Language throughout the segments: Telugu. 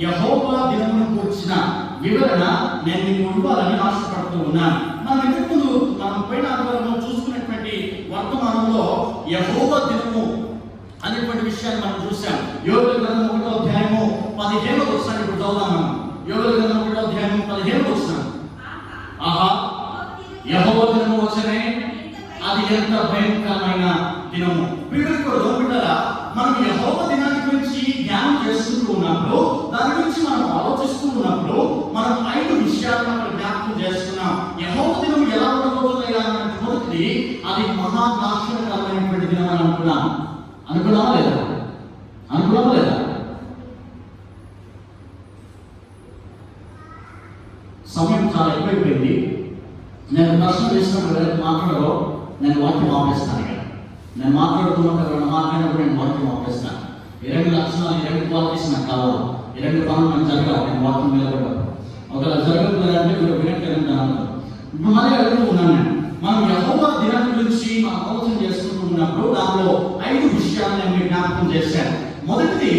యెహోవా దినమును గురించిన వివరణ నేను మీకు ఇవ్వాలని ఆశపడుతూ ఉన్నాను. మనం ఇంతకుముందు మనం పోయిన ఆదివారం చూసుకున్నటువంటి వర్తమానంలో యెహోవా దినము అనేటువంటి విషయాన్ని మనం చూసాం. యోబు గ్రంథం 1వ అధ్యాయము 15వ వచనాన్ని ఇప్పుడు చదువుదాం. మనం యోబు గ్రంథం 1వ అధ్యాయము 15వ వచనం. ఆహా, యెహోవా దినము వచ్చనే, అది ఎంత భయంకరమైన దినము. బిడ్డలారా, మనం యెహోవా దినాన్ని గురించి ధ్యానం చేసుకుంటూ ఉన్నప్పుడు, దాని గురించి మనం ఆలోచిస్తూ ఉన్నప్పుడు మనం 5 విషయాలను మనం జ్ఞాపకం చేస్తున్నాం. యెహోవా దినం ఎలా ఉండబోతుందా అన్నది మొదటిది, అది మహానాశనకరమైనటువంటి దినం అని అనుకున్నామా లేదా? సమయం చాలా ఎక్కువైపోయింది. నేను ప్రశ్న వేసినప్పుడు మాట్లాడలో నేను వాక్యం ఆపేస్తాను. ఇక్కడ నేను మాట్లాడుతున్నప్పుడు మాట్లాడినప్పుడు నేను వాక్యం ఆపేస్తాను. 2 లక్షణాలు 2 క్వాలిటీస్ నాకు కావాలి. 2 పనులు నాకు జరగాలి. నేను వాక్యం నిలబడ్డాను. ఒకవేళ జరగలేదంటే మీరు వినట్లేదని అన్నారు. ఇప్పుడు మళ్ళీ అడుగుతూ ఉన్నాను నేను. మనం యెహోవా దినాన్ని గురించి మనం ఆలోచన చేసుకుంటూ ఉన్నప్పుడు దానిలో 5 విషయాలు నేను మీకు జ్ఞాపకం చేశాను. మొదటిది,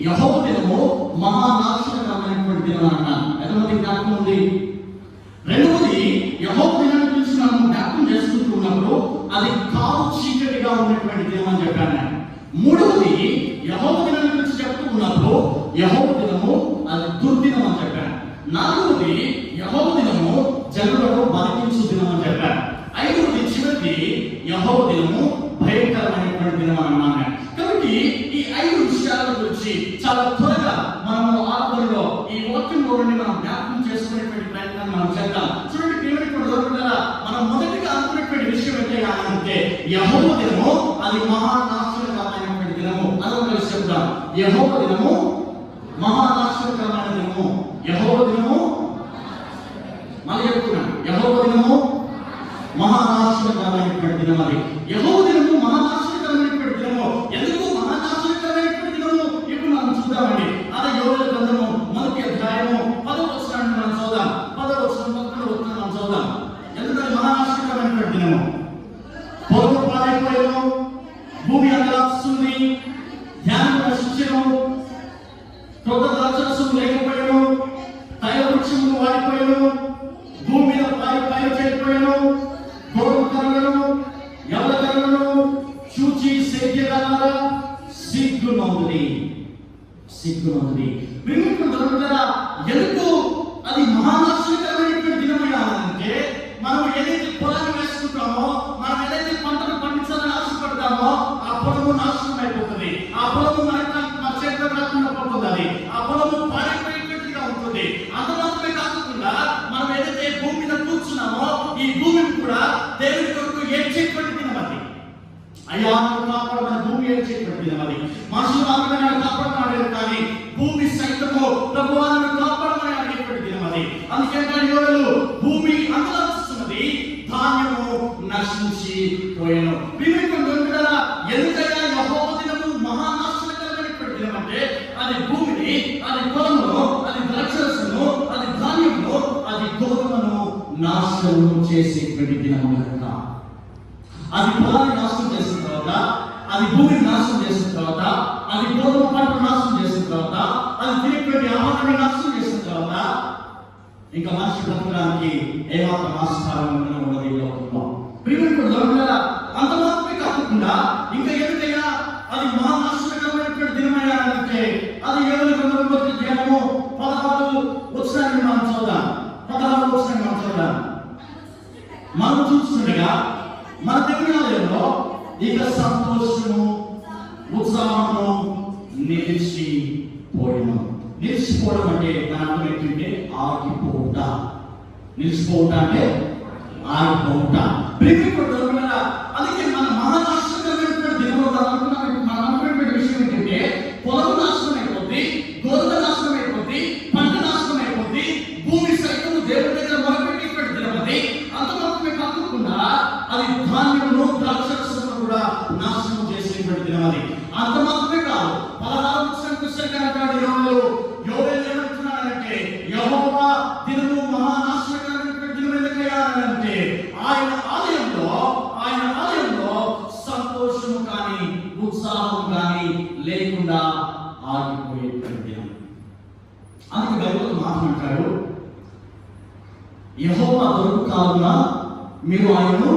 యెహోవా దినము మహానాశనకరమైనటువంటి దినం అన్నాను. ఎంతమంది జ్ఞాపకం ఉంది? రెండవది, యెహోవా దినాన్ని గురించి మనం జ్ఞాపకం చేసుకుంటూ ఉన్నప్పుడు అది కారు చీకటిగా ఉన్నటువంటి దినం అని చెప్పాను నేను. మూడవది, యెహోవా దినాన్ని గురించి చెప్తూ ఉన్నప్పుడు యెహోవా దినము అది దుర్దినం అని చెప్పాను. నాలుగవది, యెహోవా దినము జనులను బతికించు దినం అని చెప్పాను. ఐదవది, చివరిది, యెహోవా దినము భయంకరమైనటువంటి దినం అని అన్నాను. కాబట్టి ఈ 5 విషయాల గురించి చాలా త్వరగా మనము ఆత్మలో ఈ వాక్యంలో నుండి మనం జ్ఞాపకం చేసుకునేటువంటి ప్రయత్నాన్ని మనం చేద్దాం. చూడండి ప్రియమైన సోదరులారా, మనం మొదటిగా అనుకున్నటువంటి విషయం ఏంటంటే యెహోవా దినము అది మహానాశనకరమైనటువంటి దినము. అదొక చెప్తాం. యెహోవా దినము మహానాశనకరమైన దినము. యెహోవా దినము మళ్ళీ చెప్తున్నాను, యెహోవా దినము మహానాశనకరమైనటువంటి దినం. అది యెహోవా దినము మహానాశనకరమైనటువంటి దినము. ఎందుకు మహానాశనకరమైనటువంటి దినము? ఇప్పుడు మనం చూద్దామండి. అదే యోబు గ్రంథము 1వ అధ్యాయము 10వ వచనాన్ని మనం చదువుదాం. 10వ వచనం 11వ వచనం మనం చదువుదాం. ఎందుకంటే మహానాశనకరమైనటువంటి దినము. పొలం పాడైపోయాను, భూమి అంగలాస్తుంది, ధ్యానం నశించను, కొత్త ద్రాక్షరసం లేకపోయాను, తైల వృక్షములు వాడిపోయాను, భూమి మీద పైరు చేరిపోయాను, గోధుమ కర్రలను ఎవరి కర్రలను చూచి సేద్యగారా సిగ్గునొంది. ఎందుకు అది మహానాశనకరమైనటువంటి దినమైనానంటే, మనం ఏదైతే పొలాన్ని వేసుకుంటామో, మనం ఏదైతే పంటను పండించాలని ఆశపడతామో ఆ పొలము నాశనం అయిపోతుంది. ఆ పొలము మన చేతిలో రాకుండా పోతుంది. ఆ పొలము పాడైపోయేటట్టుగా ఉంటుంది. అంత మాత్రమే కాకుండా మనం ఏదైతే భూమి మీద కూర్చున్నామో ఈ భూమిని కూడా దేవుని కొరకు ఏడ్చేటువంటి దినం అది. అయ్యా నన్ను కాపాడమని భూమి ఏడ్చేటువంటి దినం అది. మనుషులు మాత్రమే నన్ను కాపాడమని, కానీ భూమి సైతము ప్రభువా నన్ను కాపాడమని అడిగేటువంటి దినం అది. అందుకే భూమి అంగలాస్తున్నది, ధాన్యము నశించి పోయాను. ఎందుకైనా యెహోవా దినము మహానాశనకరమైనటువంటి దినం అంటే అది భూమిని, అది పొలమును, అది ద్రాక్షరసమును, అది ధాన్యమును, అది గోధుమను నాశనం చేసేటువంటి దినము కనుక అది పొలాన్ని నాశనం చేసిన తర్వాత, అది భూమిని నాశనం చేసిన తర్వాత, అది గోధుమ పంటను నాశనం చేసిన తర్వాత, అది తిరిగి ఆహారాన్ని నాశనం చేసిన తర్వాత ఇంకా మనిషి బ్రతకడానికి ఏమాత్రం ఆస్కారం ఉండదు ఈ లోకంలో. అంత మాత్రమే కాకుండా ఇంకా ఎందుకైనా అది మహానాశనకరమైనటువంటి దినమైనానంటే అది యోబు గ్రంథంలో అధ్యాయము 16వ వచనాన్ని మనం చదువుదాం. 16వ వచనాన్ని మనం చదువుదాం. మనం చూస్తుండగా మన దగ్గరలో ఇక సంతోషము ఉత్సాహము నిలిచిపోవడం. నిలిచిపోవడం అంటే దాని అర్థం ఏంటంటే ఆగిపోవుట. నిలిచిపోవుట అంటే ఆగిపోవుట. అందుకే మన మహానాశనకరమైనటువంటి దినంలో మనం అనుకున్నటువంటి విషయం ఏంటంటే పొలం నాశనం అయిపోద్ది, గోధుమ నాశనం అయిపోద్ది, పంట నాశనం అయిపోద్ది, భూమి సైతం దేవుడి దగ్గర మొదలుపెట్టేటువంటి దినం అది. అంత మాత్రమే కాకుండా అది ధాన్యమును ద్రాక్షరసమును కూడా నాశనం చేసేటువంటి దినం అది. అంత మాత్రమే కాదు, 16వ వచనం యోబు ఏమంటున్నాడంటే యెహోవా దినము మహానాశనకరమైనటువంటి దినం ఎందుకయ్యా అంటే ఆయన అందుకే బైబిల్ మాట్లాడతాడు, యెహోవా దొరుకు కావున మీరు ఆయనను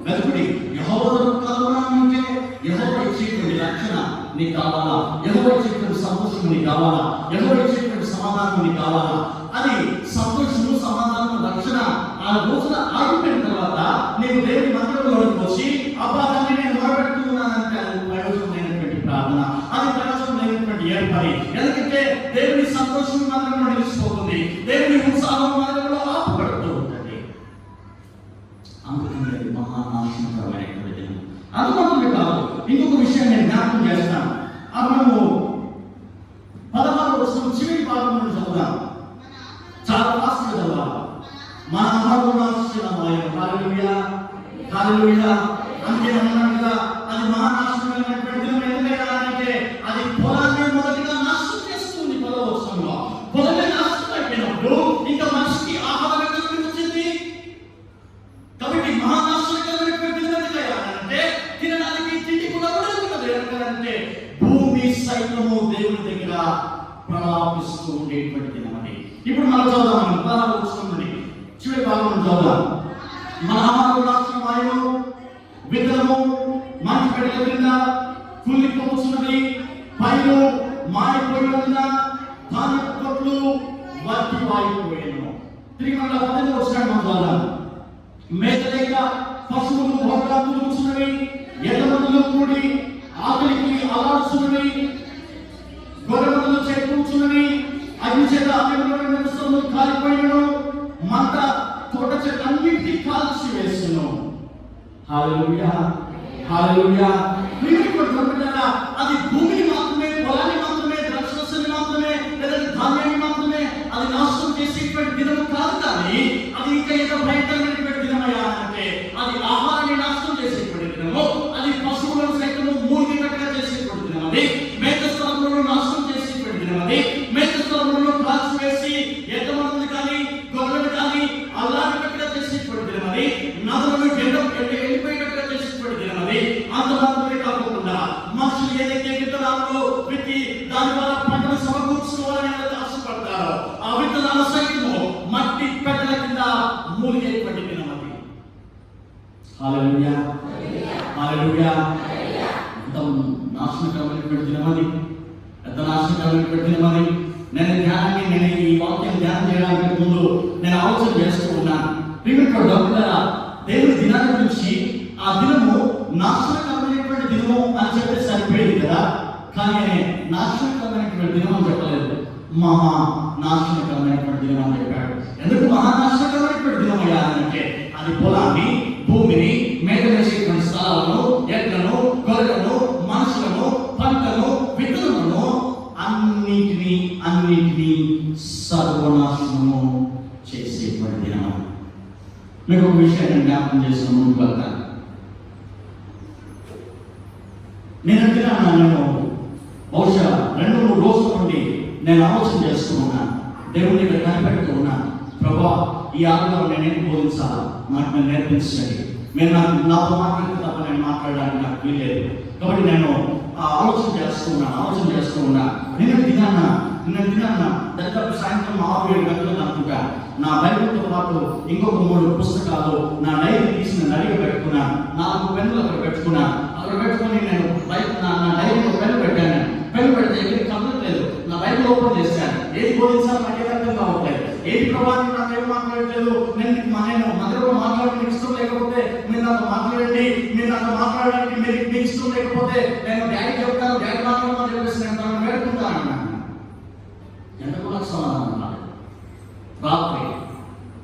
వెతుకుడి. యెహోవా దొరుకు కావున అంటే యెహోవా ఇచ్చేటువంటి రక్షణ నీకు కావాలా, యెహోవా ఇచ్చేటువంటి సంతోషం నీకు కావాలా, యెహోవా ఇచ్చేటువంటి సమాధానం నీకు కావాలా. అది సంతోషము, సమాధానం, రక్షణ ఆ రోజున ఆగిపోయిన తర్వాత నీవు దేవుని మందిరంలోకి వచ్చి అబ్బా తండ్రి నేను మొరపెడుతున్నానంటే అది ప్రయోజనమైనటువంటి ప్రార్థన, అది ప్రయోజనమైనటువంటి ఏర్పడి. ఎందుకంటే దేవుని సంతోషం మందిరంలో నిలిచిపోతుంది, దేవుని ఉత్సాహం మందిరంలో ఆపబడుతూ ఉంటుంది. అందుకని అది మహానాశనకరమైనటువంటి దినం. అందుమాత్రమే కాదు, ఇంకొక విషయం నేను జ్ఞాపకం చేస్తాను. మనము 16వ వచనం చివరి భాగం నుండి చదువుదాం. చాలా ఫాస్ట్గా చదవాలి. మన అందుకే అన్నాను కదా, అది మహానాశనమైనటువంటి దినం. ఎందుకంటే అది పొలాన్ని మొదటిగా నాశనం చేస్తుంది. 10వ వచనంలో పొలమే నాశనం అయిపోయినప్పుడు ఇంకా మనిషికి ఆహారం ఎక్కడ వచ్చింది? కాబట్టి మహానాశనకరమైనటువంటి దినం అంటే తినడానికి తిండి కూడా ఉండదు. ఎందుకంటే భూమి సైతము దేవుని దగ్గర ప్రలాపిస్తూ ఉండేటువంటి దినం అని. ఇప్పుడు మనం చదువుదాం. 16వ వచనం నుండి చివరి భాగం చదువుదాం. మన ఆహారం నాశనం ఆయన విత్తనము మంచి పెడల కింద కుళ్ళిపోతున్నది, పైరు మాడిపోయినందున ధాన్యపు కొట్లు వట్టి వాయిపోయాను. తిరిగి మన 18వ వచనం మనం చదువుదాం. మేతలేక పశువులు బహుగా కూర్చున్నవి, ఎడ్లమందలు కూడి ఆకలికి అలాడుచున్నవి, గొర్రెమందలు చేకూర్చున్నవి, అగ్ని చేత అగ్నిలో కాలిపోయినను, మంట తోట చెట్టు అన్నింటినీ కాల్చి వేస్తును. హల్లెలూయా, హల్లెలూయా. అది భూమిని మాత్రమే, పొలాన్ని మాత్రమే, ద్రాక్షరసాన్ని మాత్రమే, లేదా ధాన్యాన్ని మాత్రమే అది నాశనం చేసేటువంటి దినము కాదు. కానీ అది ఇంకా ఎంత భయంకరమైనటువంటి దినమయ్యా అంటే అది ఆహారాన్ని నాశనం చేసేటువంటి దినము, అది పశువులను సైతము మూలిగట్టుగా చేసేటువంటి దినం, అది మేత స్థలములను నాశనం చేసేటువంటి దినం, అది మేత స్థలములను కాల్చివేసి ఎంతమంది కానీ గొర్రెలు కానీ అల్లాడినట్టుగా చేసేటువంటి దినం, అది నదులను ఎండిపోయినట్టుగా చేసేటువంటి దినం, అది. అంత మాత్రమే కాకుండా మనుషులు ఏదైతే విత్తనాలను విత్తి దాని ద్వారా పంటను సమకూర్చుకోవాలని ఆశపడతారో ఆ విత్తనాల సైతము మట్టి పెట్టల కింద మూలిగేటువంటి దినం, అది. హల్లెలూయా, హల్లెలూయా. ఎంత నాశనకరమైనటువంటి దినం అది, ఎంత నాశనకరమైనటువంటి దినం అది. నేను ఈ వాక్యం ధ్యానం చేయడానికి ముందు నేను ఆలోచన చేస్తూ ఉన్నాను. దేవుని దినాన్ని గురించి ఆ దినము నాశనకరమైనటువంటి దినము అని చెప్పి సరిపోయేది కదా, కానీ నాశనకరమైనటువంటి దినం అని చెప్పలేదు, మహా నాశనకరమైనటువంటి దినం అని చెప్పాడు. ఎందుకు మహానాశనకరమైనటువంటి దినం అయ్యా అంటే అది పొలాన్ని, భూమిని, మేత వేసేటువంటి స్థలాలను, ఎడ్లను, గొర్రెలను, మనుషులను, పంటను, విత్తనములను అన్నిటినీ సర్వనాశనము చేసేటువంటి దినం. మీకు ఒక విషయాన్ని జ్ఞాపకం చేసిన ముందుకు వెళ్తాను. నేను బహుశా 2-3 రోజుల నుండి నేను ఆలోచన చేస్తూ ఉన్నాను, దేవుని దగ్గర కనిపెడుతూ ఉన్నాను. ప్రభా, ఈ ఆదివారం నేనేం బోధించాలా, నాకు నేను నేర్పించండి. మీరు నాతో మాట్లాడితే తప్ప నేను మాట్లాడడానికి నాకు వీల్లేదు. కాబట్టి నేను ఆలోచన చేస్తూ ఉన్నా. నిన్న దినాన్న దాదాపు సాయంత్రం 6-7 గంటలకు అనుకుంటా నా బైబిల్తో పాటు ఇంకొక 3 పుస్తకాలు నా డైరీ తీసిన నడిగా పెట్టుకున్నాను. 4 పెన్నులు అక్కడ పెట్టుకొని నేను నా డైరీలో పెన్ను పెట్టాను. పెన్ను పెడితే ఎక్కడికి కదలట్లేదు. నా బైబిల్ ఓపెన్ చేశాను. ఏది బోధించాలో నాకు అర్థం కావట్లేదు. ఏది ప్రభావం నాకు ఏం మాట్లాడట్లేదు. నేను మందిరంలో మాట్లాడడానికి ఇష్టం లేకపోతే మీరు నాతో మాట్లాడండి, మీరు నాతో మాట్లాడడానికి మీకు ఇష్టం లేకపోతే నేను డాడీ చెప్తాను, డాడీ మాట్లాడమని చెప్పేసి నేను తనను వేడుకుంటాను అన్నాను. ఎంతకు నాకు సమాధానం అన్నాడు. రాత్రి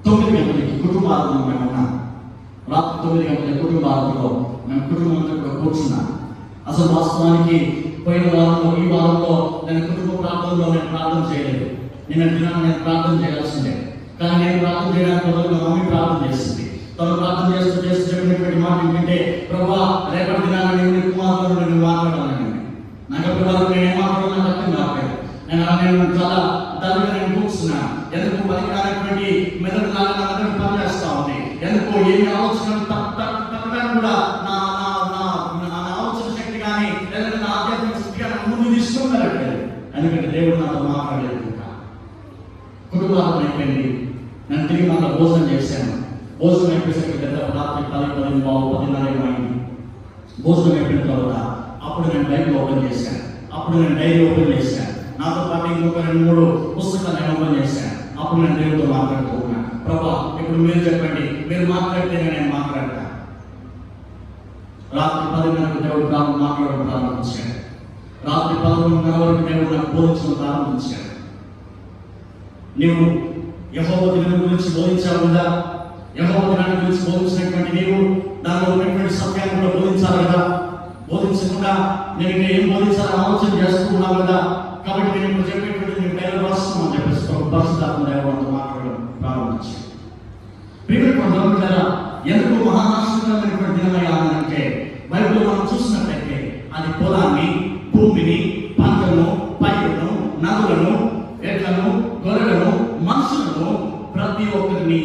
9 గంటలకి కుటుంబాలను మేము ఉన్నాం. రాత్రి 9 గంటలకి కుటుంబాలలో మేము కుటుంబంతో కూడా కూర్చున్నాం. అసలు వాస్తవానికి పోయిన వారంలో, ఈ వారంలో నేను కుటుంబ ప్రాంతంలో నేను ప్రార్థన చేయలేదు. నిన్న దినాన్ని నేను ప్రార్థన చేయాల్సిందే. కానీ నేను ప్రార్థన చేయడానికి బదులు మా మమ్మీ ప్రార్థన చేసింది. తను ప్రార్థన చేస్తూ చెప్పినటువంటి మాట ఏంటంటే, ప్రభా రేపటి దినాన్ని నేను కుమారుడు నేను మాట్లాడాలని. నాకు అప్పటి వరకు నేను ఏం మాట్లాడాలో నాకు అర్థం కావట్లేదు. నేను చాలా దానిలో నేను కూర్చున్నాను. ఎందుకు పనికిరానటువంటి మెదడు నా మెదడు పనిచేస్తా ఉంది. ఎందుకు ఏమి ఆలోచనలు తప్పడానికి కూడా నా ఆలోచన శక్తి కానీ లేదంటే నా ఆధ్యాత్మిక శక్తి కానీ ముందు తీసుకుని వెళ్ళట్లేదు. ఎందుకంటే దేవుడు నాతో మాట్లాడలేదు కనుక. కుటుంబాలు అయిపోయింది. నేను తిరిగి మళ్ళీ భోజనం చేశాను. భోజనం అయిపోయేసరికి దాదాపు రాత్రి 10:10 అయింది. భోజనం అయిపోయిన తర్వాత అప్పుడు నేను బైబిల్ ఓపెన్ చేశాను. అప్పుడు నేను డైరీ ఓపెన్ చేశాను. నాతో పాటు ఇంకొక 2-3 పుస్తకాలు నేను ఓపెన్ చేశాను. అప్పుడు నేను దేవుడితో మాట్లాడుతూ ఉన్నాను. ప్రభా, ఇప్పుడు మీరు చెప్పండి, మీరు మాట్లాడితేనే నేను మాట్లాడతాను. రాత్రి 10:30 దేవుడు మాట్లాడడం ప్రారంభించాడు. రాత్రి 11:30 వరకు దేవుడు నాకు బోధించడం ప్రారంభించాడు. నీవు యెహోవా దినం గురించి బోధించావు కదా, యెహోవా దినాన్ని గురించి బోధించినటువంటి నీవు దానిలో ఉన్నటువంటి సత్యాన్ని కూడా బోధించాలి కదా. బోధించకుండా నేను ఏం బోధించాలని ఆలోచన చేస్తున్నావు కదా. కాబట్టి నేను ఇప్పుడు చెప్పేటువంటి నేను బైబిల్ రాస్తున్నాను చెప్పేసి పరిశుద్ధాత్మ దేవుడితో మాట్లాడడం ప్రారంభించాడు. ఎందుకు మహానాశనమైనటువంటి దినమయ్యా అంటే బైబిల్లో మనం చూసినట్లయితే అది పొలాన్ని, భూమిని, పంటలను, పైరులను, నదులను, ఎడ్లను, గొర్రెలను, మనుషులను ప్రతి ఒక్కరిని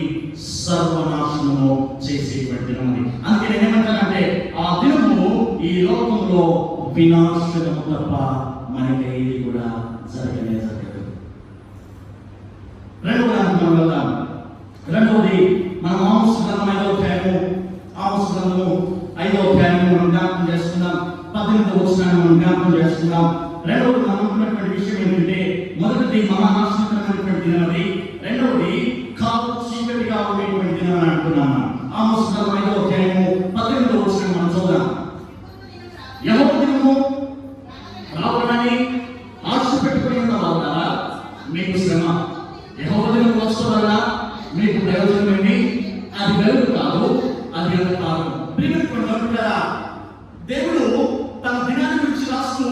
సర్వనాశనము చేసేటువంటి దినమని. అందుకే నేను ఏమంటానంటే ఆ దినము ఈ లోకంలో వినాశనము తప్ప మనకి ఇది కూడా జరగనే జరగదు. రెండవది మనం ఆమోసు గ్రంథం 5వ అధ్యాయము, ఆమోసు గ్రంథము 5వ అధ్యాయము మనం జ్ఞాపకం చేసుకున్నాం. 18వ వచనాన్ని మనం జ్ఞాపకం చేసుకున్నాం. రెండవది మనం అనుకున్నటువంటి విషయం ఏంటంటే మొదటిది మహానాశనకరమైనటువంటి దినమది, రెండవది కాలు చీకటిగా ఉండేటువంటి దినం అని అంటున్నాను. ఆమోసు గ్రంథం 5వ అధ్యాయము 18వ వచనం మనం చూద్దాం. యెహోవా దినము రావాలని ఆశ పెట్టుకుని ఉన్న వాళ్ళారా మీకు శ్రమ. యెహోవా దినం వస్తుందన్నా మీకు ప్రయోజనం ఏంటి? అది వెలుగు కాదు, అది అంధకారం. దేవుడు తన దినాన్ని గురించి రాస్తూ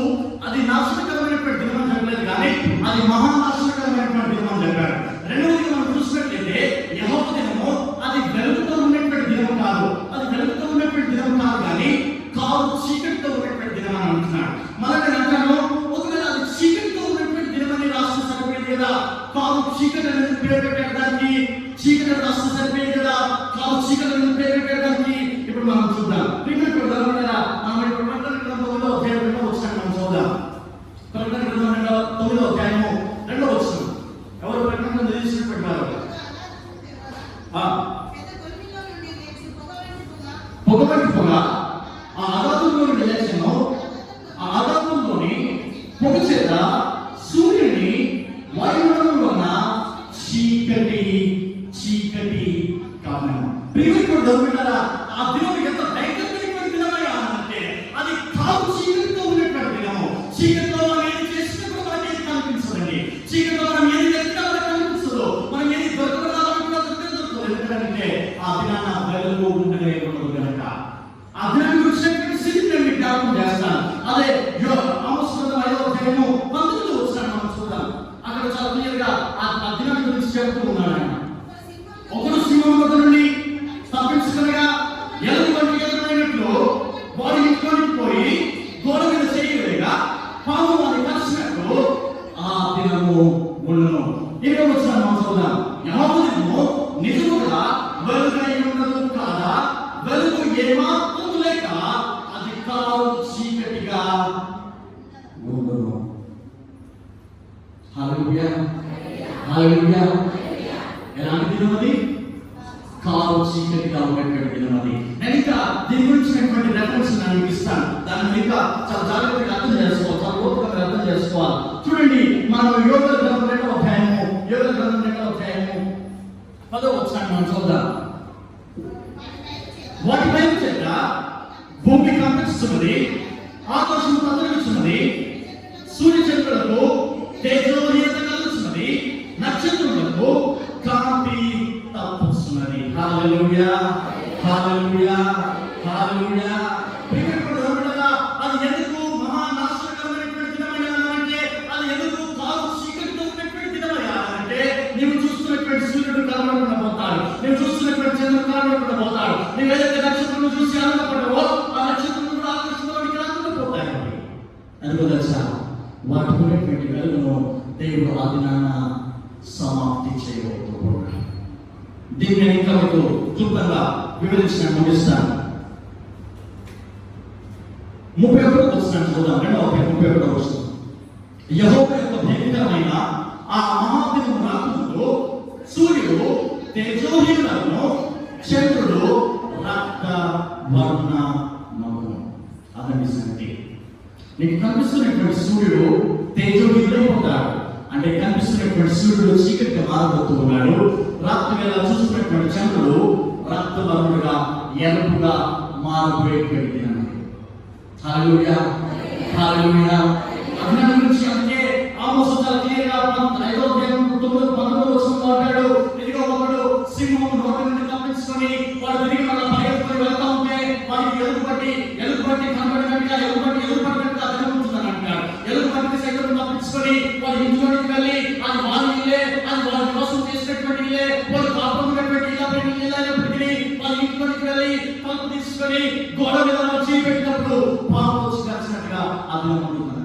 అది నాశనకరమైనటువంటి దినం అని చెప్పలేదు, కానీ అది మహానాశనకరమైనటువంటి దినం అని చెప్పాడు. రెండవది మనం చూసినట్లయితే యెహోవా దినము అది వెలుగుతో ఉన్నటువంటి దినం కాదు, అది వెలుగుతో ఉన్నటువంటి దినం కాదు, కానీ కాదు చీకటితో ఉన్నటువంటి దినం అని అంటున్నాడు. మళ్ళీ నేను అంటాను, ఒకవేళ అది చీకటితో ఉన్నటువంటి దినం అని రాష్ట్ర సరిపోయింది కదా, కాదు చీకటి అనేది పేరు పెట్టడానికి, చీకటి రాష్ట్ర సరిపోయింది కదా, కాదు చీకటి అనేది పేరు పెట్టడానికి. ఇప్పుడు మనం చూద్దాం. మనం ఇప్పుడు ప్రకటన గ్రంథం 9వ అధ్యాయం 2వ వచనం మనం చూద్దాం. ప్రకటన గ్రంథం 9వ అధ్యాయము 2వ వచనం. ఎవరు ప్రకటన గ్రంథం చదివినటువంటి వారు? పొగవంటి పొగ ఆ అగాధంలో నుండి లేచెను. ఆ అగాధంలోని పొగ చేత సూర్యుని వాయుమండలంలోన చీకటి చీకటి కారణం. ప్రియమైన దేవుడా, ఆ దినం ఎంత భయంకరమైనటువంటి దినమయ్యా అంటే అది కాదు చీకటితో ఉన్నటువంటి దినము. చీకటితో మనం ఏది చేసినప్పుడు మనకి ఏది కనిపించదండి. చీకటితో మనం ఏది ఎత్తినా మనకు కనిపించదు. మనం ఏది దొరకబడాలనుకున్నా ఎందుకంటే ఆ దినాన వెలుగు ఉండనే ఉండదు కనుక. ఆ దినాన్ని గురించినటువంటి స్థితిని నేను జ్ఞాపకం చేస్తాను. అదే ఆమోసు గ్రంథం 5వ అధ్యాయము 19వ వచనాన్ని మనం చూద్దాం. అక్కడ చాలా క్లియర్ గా ఆ దినాన్ని గురించి చెప్తూ ఉన్నాడు ఆయన. ఒకడు సింహం వద్ద నుండి తప్పించుకునగా ఎలుగు వంటి ఎదురైనట్లు వాడి ఇంట్లోనికి పోయి గోడ మీద చేయగా పాము వాడిని కలిసినట్లు ఆ దినము ఉండను. ఇక్కడ వచ్చిన మనం చూద్దాం. యెహోవా దినము నిజముగా వెలుగై ఉండదు కాదా, వెలుగు ఏమాత్రం లేక అది కారు చీకటిగా ఉండను. హల్లెలూయా, హల్లెలూయా. ఎలాంటి దినం అది? కారు చీకటిగా ఉన్నటువంటి దినం అది. నేను ఇంకా దీని గురించినటువంటి రెఫరెన్స్ నేను ఇస్తాను. దాన్ని ఇంకా చాలా జాగ్రత్తగా అర్థం చేసుకోవాలి, చాలా లోతుగా అర్థం చేసుకోవాలి. చూడండి, మనం యోగ గ్రంథం 2వ అధ్యాయము 10వ వచనాన్ని మనం చూద్దాం. వాటి పైన చేత భూమి కంపిస్తున్నది, ఆకాశం కదలుచున్నది, సూర్యచంద్రులకు తేజోమయత కలుగుతున్నది, నక్షత్రములకు కాంతి తప్పుతున్నది. హల్లెలూయా, హల్లెలూయా, హల్లెలూయా. అది ఎందుకు మహానాశనకరమైనటువంటి దినమయ్యా అంటే, అది ఎందుకు కాదు చీకటితో ఉన్నటువంటి దినమయ్యా అంటే, నీవు చూస్తున్నటువంటి సూర్యుడు కనబడకుండా పోతాడు, నీవు చూస్తున్నటువంటి చంద్రుడు కనబడకుండా పోతాడు, నీవు ఏదైతే నక్షత్రం చూసి ఆనందపడ్డావో ఆ నక్షత్రం కూడా ఆకర్షించడానికి రాకుండా పోతాయి. అందుకో తెలుసా, వాటి ఉన్నటువంటి వెలుగును దేవుడు ఆ దినాన సమాప్తి చేయబోతున్నాడు. దీన్ని నేను ఇంకా మీకు క్లుప్తంగా వివరించిన ముగిస్తాను. 31వ వచనం చూద్దాం. 2వ అధ్యాయం 31వ వచనం. యెహోవా యొక్క దినమైన ఆ మహాదినం రాకముందు సూర్యుడు తేజోహీనుడను, చంద్రుడు రక్త వర్ణమగును. అదని సంగతి. నీకు కనిపిస్తున్నటువంటి సూర్యుడు తేజోహీనుడైపోతాడు. అంటే కనిపిస్తున్నటువంటి సూర్యుడు చీకటిగా మారబోతూ ఉన్నాడు. రాత్రి వేళ చూస్తున్నటువంటి చంద్రుడు రక్తవర్ణుడుగా, ఎరుపుగా మారబోయేటువంటి దినం. హల్లెలూయా, హల్లెలూయా. అజ్ఞానం గురించి అంటే ఆమోసు చాలా క్లియర్గా 5వ అధ్యాయం 9-11 వచనంలో అంటాడు, ఇదిగో ఒకడు సింహం నోటి నుండి తప్పించుకొని వాడు తిరిగి మళ్ళీ పరిగెత్తుకొని వెళ్తా ఉంటే వాడికి ఎలుగుబట్టి కనబడినట్టుగా ఎదురుపడినట్టుగా అర్థమవుతుందని అంటాడు. ఎలుగుబట్టి సైతం తప్పించుకొని వాడి ఇంట్లోనికి వెళ్ళి అది వాడి ఇల్లే, అది వాడి నివాసం చేసినటువంటి ఇల్లే, వాడు కాపురం ఉన్నటువంటి ఇల్లు అయినప్పటికీ వాళ్ళ ఇంట్లోనికి వెళ్ళి తలుపు తీసుకొని గోడ మీద వచ్చి పెట్టినప్పుడు పాము వచ్చి కలిసినట్టుగా అది అంటున్నాను.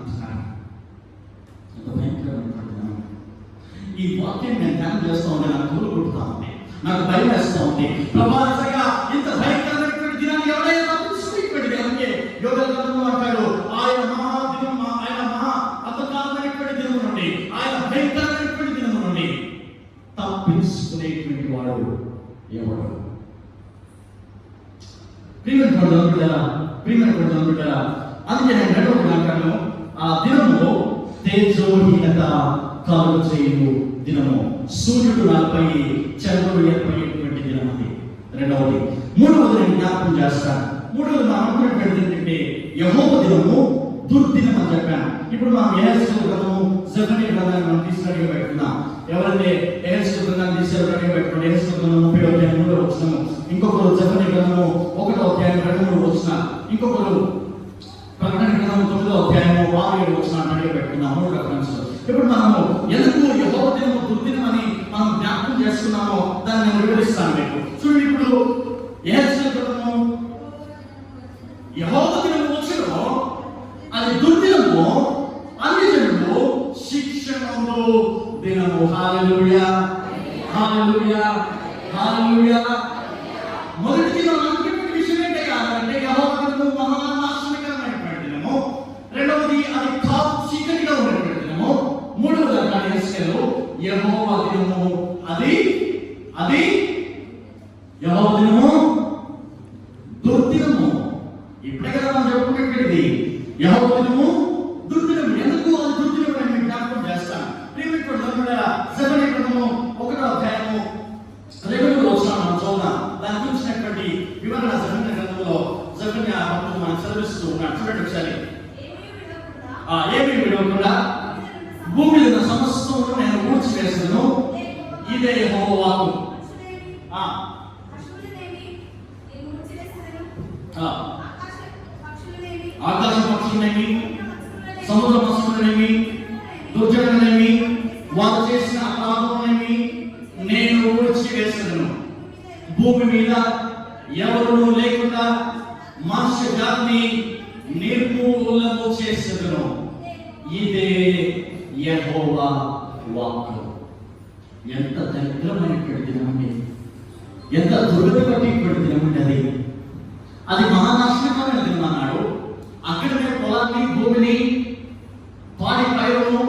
ఈ వాక్యం నేను ధ్యానం చేస్తూ ఉంటే నాకు తోలు కొడుతూ ఉంది, నాకు భయం వేస్తూ ఉంది. ప్రభావితంగా ఇంత భయంకరమైనటువంటి దినాన్ని ఎవరైనా తప్పించుకునేటువంటి అంటే యోగ గ్రంథంలో అంటాడు, ఆయన మహాదినం, ఆయన మహా అంతకాలమైనటువంటి దినము నుండి, ఆయన భయంకరమైనటువంటి దినము నుండి తప్పించుకునేటువంటి వాడు ఎవడు? ప్రియమైనటువంటి బిడ్డలారా, అందుకే నేను రెండవది అంటాను, ఆ దినము తేజోహీనత కలుగు చేయు దినము, సూర్యుడు నాపై చంద్రుడు ఏర్పడేటువంటి దినం అది. రెండవది. మూడవది నేను జ్ఞాపకం చేస్తాను. మూడవది మనం అనుకున్నటువంటి ఏంటంటే యెహోవా దినము దుర్దినం అని చెప్పాను. ఇప్పుడు మనం యెహెజ్కేలు గ్రంథము, జెఫన్యా గ్రంథాన్ని మనం తీసుకుని పెట్టుకున్నాం. ఎవరైతే యెహెజ్కేలు గ్రంథాన్ని తీసుకుని పెట్టుకున్నాం, యెహెజ్కేలు గ్రంథం 30వ అధ్యాయం 3వ వచనము, ఇంకొకరు జెఫన్యా గ్రంథము 1వ అధ్యాయం 2-3 వచనం, ఇంకొకరు ప్రకటన గ్రంథం 9వ అధ్యాయము 6-7 వచనాలు అడిగి పెట్టుకున్నాం. 3 రెఫరెన్స్. ఇప్పుడు మనము ఎందుకు యెహోవా దినము దుర్దినం అని మనం జ్ఞాపకం చేసుకున్నామో దాన్ని నేను వివరిస్తాను మీకు. చూడండి, ఇప్పుడు యెహెజ్కేలు గ్రంథము యెహోవా దినము వచ్చినో అది దుర్దినము, అన్ని జనులు శిక్షణము దినము. హల్లెలూయా, హల్లెలూయా, హల్లెలూయా. మొదటి దినం అనుకున్న విషయం ఏంటంటే యెహోవా దినము మహానాశనకరమైనటువంటి దినము. రెండవది అది కాపు చీకటిగా ఉన్నటువంటి దినము. మూడవది అంటాడు యెహెజ్కేలు యెహోవా దినము అది యెహోవా దినము దుర్దినము. ఇప్పుడే కదా మనం చెప్పుకునేది యెహోవా దినము దుర్దినం. ఎందుకు అది దుర్దినం అని మీకు జ్ఞాపకం చేస్తాను. జెఫన్యా గ్రంథము 1వ అధ్యాయము 2వ వచనం మనం చూద్దాం. దాని గురించినటువంటి వివరణ జెఫన్యా గ్రంథంలో జెఫన్యా భక్తుడు మనకు చదివిస్తూ ఉన్నాడు. చూడండి ఒకసారి. ఏమీ విడవకుండా భూమి మీద ఉన్న సమస్తమును నేను ఊడ్చివేస్తాను, ఇదే యెహోవా వాక్కు. ఆకాశ పక్షులనేమి, సముద్ర పక్షులనేమి, దుర్జనులనేమి, వారు చేసిన అపరాధములనేమి నేను ఊడ్చివేస్తాను. భూమి మీద ఎవరునూ లేకుండా మనుష్య జాతిని నిర్మూలము చేసేదను, ఇదే యెహోవా వాక్కు. ఎంత దరిద్రమైనటువంటి దినమండి, ఎంత దుర్గతిపట్టేటువంటి దినమండి. అది మహానాశనకరమైన దినం అన్నాడు. అక్కడనే పొలాన్ని, భూమిని, పాడి పైరును,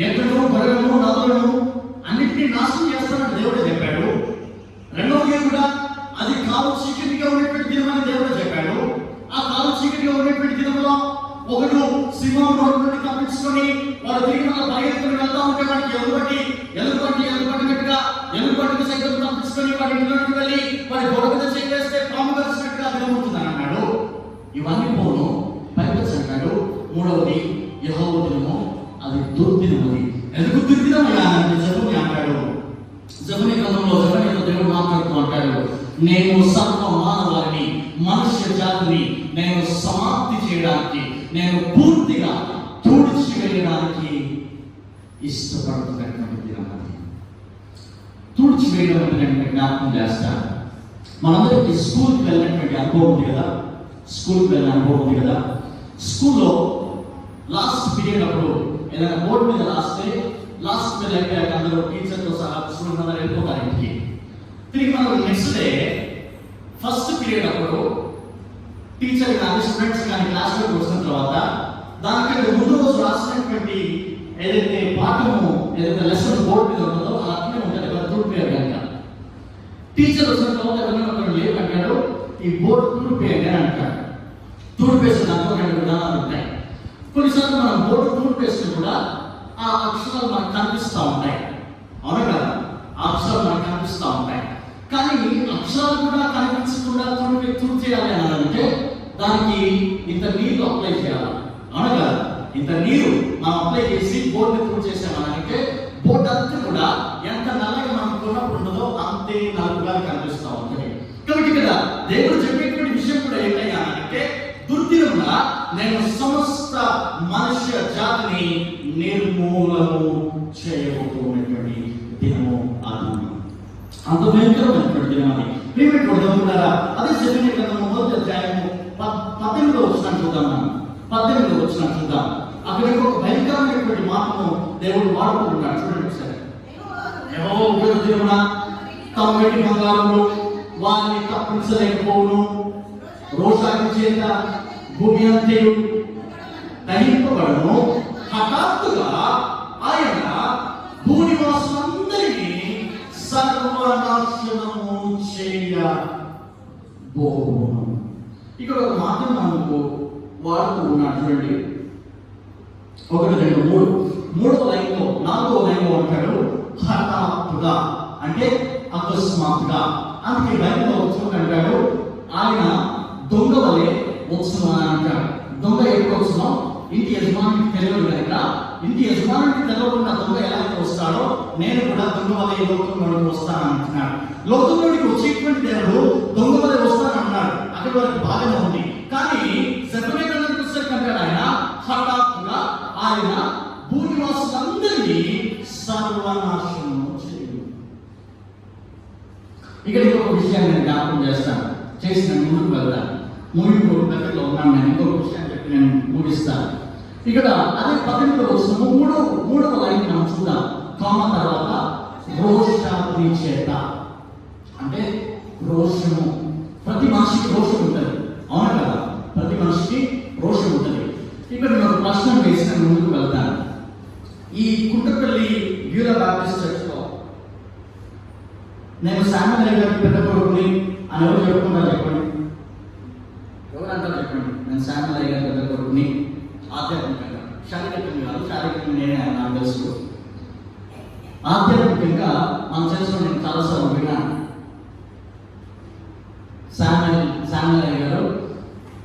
ఎద్దును, గొర్రెలను, నదులను అన్నింటినీ నాశనం చేస్తానని దేవుడు చెప్పాడు. రెండవది కూడా అది కాలు చీకటిగా ఉన్నటువంటి దినం అని దేవుడు చెప్పాడు. ఆ కాలు చీకటిగా ఉన్నటువంటి దినంలో ఒకడు సింహం నోటి నుండి తప్పించుకొని వాడు తిరిగి మళ్ళీ పరిగెత్తుకుని వెళ్తా ఉంటే వాడికి ఎలుగుబట్టినట్టుగా ఎలుగుబట్టిని సైతం తప్పించుకొని వాడి ఇంట్లోకి వెళ్ళి వాడి గొడవ మీద చేస్తే పాము కలిసినట్టుగా దినమవుతుందని అన్నాడు. ఇవన్నీ పోను పైపచ్చి అంటాడు. మూడవది యెహోవా దినము అది దుర్దినమది. ఎందుకు దుర్దినమయ్యా అంటే జెఫన్యా అంటాడు. జెఫన్యా గ్రంథంలో దేవుడు మాట్లాడుతూ అంటాడు, నేను సర్వ మానవాళిని, మనుష్య జాతిని నేను సమాప్తి చేయడానికి, నేను పూర్తిగా తుడిచి వేయడానికి ఇష్టపడుతున్నటువంటి దినం అది. తుడిచి వేయడం అంటే నేను జ్ఞాపకం చేస్తాను. మనందరికీ స్కూల్కి వెళ్ళినటువంటి అనుభవం ఉంది కదా, స్కూల్కి వెళ్ళిన అనుభవం ఉంది కదా. స్కూల్లో లాస్ట్ పీరియడ్ అప్పుడు ఏదైనా బోర్డు మీద రాస్తే లాస్ట్ పీరియడ్ అయిపోయాక అందరూ టీచర్తో సహా స్టూడెంట్ అందరూ వెళ్ళిపోతారు ఇంటికి. తిరిగి మనం నెక్స్ట్ డే ఫస్ట్ పీరియడ్ అప్పుడు టీచర్ కానీ స్టూడెంట్స్ కానీ క్లాస్లోకి వచ్చిన తర్వాత దానికంటే ముందు రోజు రాసినటువంటి ఏదైతే పాఠము ఏదైతే లెసన్ బోర్డు మీద ఉంటుందో అట్లనే ఉంటుంది కదా తుడిపేయాలి కనుక. టీచర్ వచ్చిన తర్వాత ఎవరైనా లేదంటాడు ఈ బోర్డు తుడిపేయండి అని అంటాడు. తుడిపేసిన దాంట్లో 2 విధానాలు ఉంటాయి. కొన్నిసార్లు మనం బోర్డు తుడిపేస్తే కూడా ఆ అక్షరాలు మనకు కనిపిస్తూ ఉంటాయి, అవునా కదా? ఆ అక్షరాలు మనకు కనిపిస్తూ ఉంటాయి. కానీ అక్షరాలు కూడా కనిపించకుండా తుడి చేయాలి అని అంటే దానికి ఇంత నీరు అప్లై చేయాలి, అవునా కదా? ఇంత నీరు మనం అప్లై చేసి బోర్డుని తుడి చేసామనంటే బోర్డు అంతా కూడా ఎంత నల్లగా మనం కొన్నప్పుడు ఉండదో అంతే నలుగుగా కనిపిస్తూ ఉంటుంది. కాబట్టి ఇక్కడ దేవుడు చెప్పేటువంటి విషయం కూడా ఏంటయ్యా అంటే దుర్దినమున నేను సమస్త మనుష్య జాతిని నిర్మూలము చేయబోతున్నటువంటి దినము అది. అంత భయంకరమైనటువంటి దినం అది. ప్రియమైనటువంటి అదే చెప్పిన గ్రంథము 1వ అధ్యాయము 18వ వచనం చూద్దాం. మనం 18వ వచనం చూద్దాం. అక్కడ ఒక భయంకరమైనటువంటి మాటను దేవుడు వాడుకుంటున్నాడు. చూడండి ఒకసారి. యెహోవా దినమున తమ వెండి బంగారములు వారిని తప్పించలేకపోవును, రోషాగ్ని చేత భూమి అంతయు దహింపబడును, హఠాత్తుగా ఆయన భూనివాసులందరినీ సర్వనాశనము చేయబోవును. ఇక్కడ ఒక మాట మనకు వాడుతూ ఉన్నాడు. చూడండి 1, 2, 3 3వ లైన్లో 4వ లైన్లో అంటాడు హఠాత్తుగా అంటే అకస్మాత్తుగా. అందుకే బైబిల్లో వచ్చిన అంటాడు ఆయన దొంగ వలె వచ్చును అని అంటాడు. దొంగ ఎప్పుడు వచ్చునో ఇంటి యజమానికి తెలియదు కనుక ఇంటి యజమానికి తెలియకుండా దొంగ ఎలా వస్తాడో నేను కూడా దొంగ వలె లోకంలోకి వస్తాను అంటున్నాడు. లోకంలోకి వచ్చేటువంటి దేవుడు దొంగ వలె వస్తానన్నాడు. అక్కడి వరకు బాగానే ఉంది. కానీ సెపరేట్ వచ్చేసరికి అంటాడు ఆయన హఠాత్తుగా ఆయన భూనివాసులందరినీ సర్వనాశనం చేయు. ఇక్కడ ఇంకొక విషయాన్ని నేను జ్ఞాపకం చేస్తాను, చేసి నేను ముందుకు వెళ్తాను. ముగింపు దగ్గరలో ఉన్నాను. నేను ఇంకొక విషయం చెప్పి నేను ముగిస్తాను. ఇక్కడ అదే 18వ వచనము 3వ లైన్ మనం చూద్దాం. కామ తర్వాత రోషాగ్ని చేత అంటే రోషము. ప్రతి మనిషికి రోషం ఉంటుంది, అవునా కదా? ప్రతి మనిషికి రోషం ఉంటుంది. ఇక్కడ నేను ఒక ప్రశ్న వేసి నేను ముందుకు వెళ్తాను. ఈ కుంటపల్లి యూరా బాప్టిస్ట్ చర్చ్లో నేను శామ్యూయల్ గారి పెద్ద కొడుకుని అని ఎవరు చెప్పుకుంటారు చెప్పండి? ఎవరంటారు చెప్పండి? నేను శామ్యూయల్ గారి పెద్ద కొడుకుని. ఆధ్యాత్మికంగా, శారీరకంగా కాదు, శారీరకంగా నేనే నాకు తెలుసు. ఆధ్యాత్మికంగా మన చర్చలో నేను చాలాసార్లు విన్నాను. శామ్యూయల్ గారు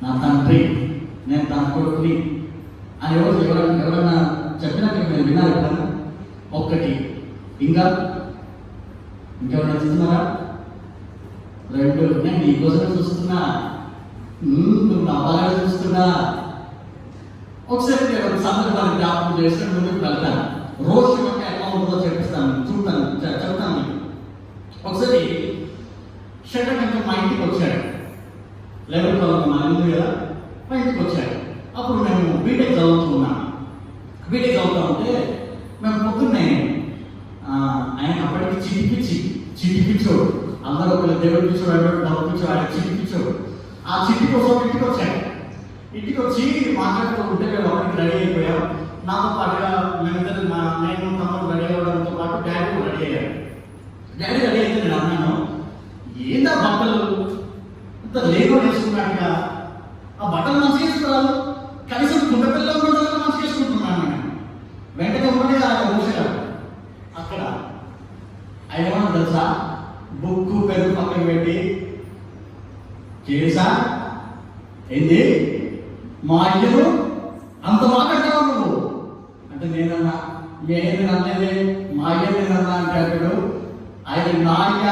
నా తండ్రి, నేను తన కొడుకుని అని ఎవరన్నా చెప్పినట్టు మీరు విన్నారు ఎప్పుడన్నా? ఒక్కటి. ఇంకెవరైనా చూస్తున్నారా? 2. నేను నీ కోసం చూస్తున్నా, నువ్వు నా బాగా చూస్తున్నా. ఒకసారి నేను సందర్భాన్ని జ్ఞాపకం చేసి ముందుకు వెళ్తాను. రోషం అంటే ఎలా ఉంటుందో చెప్తాను మీకు. ఒకసారి షటకంటే మా ఇంటికి వచ్చాడు. 11 మా ఇల్లు కదా, మా ఇంటికి వచ్చాడు. అప్పుడు మేము బీటెక్ చదువుతున్నాం. బీటెక్ చదువుతా ఉంటే మేము పొద్దున్నే ఆయన అప్పటికి చిటికిచ్చోడు. అందరూ ఒకరు దేవుడు పిచ్చోడు అంటాడు, డబ్బు పిచ్చోడు, ఆయన చిటికిచ్చోడు. ఆ చిట్టి కోసం ఇంటికి వచ్చాడు. ఇంటికి వచ్చి మాట్లాడుతూ ఉంటే మేము అప్పటికి రెడీ అయిపోయాం. నాతో పాటుగా మేమిద్దరు నేను తమ్ముడు రెడీ అవ్వడంతో పాటు డాడీ కూడా రెడీ అయ్యాడు. డాడీ రెడీ అయితే నేను అన్నాను, ఏందా బట్టలు ఇంత లేదో వేసుకున్నట్టుగా? ఆ బట్టలు మంచి వేసుకురాదు, కనీసం కుండపిల్ల ఉండడం మంచి వేసుకుంటున్నాను నేను. వెంటనే ఉన్నది ఆయన మూసాడు. అక్కడ ఆయన ఏమన్నా తెలుసా? బుక్కు పెరుగు పక్కన పెట్టి, చేసా ఏంది మా అయ్యను అంత మాట్లాడతావు నువ్వు అంటే నేనన్నా ఏంది నన్నేది మా అయ్య నేనన్నా అంటే అక్కడ ఆయన నా అయ్య,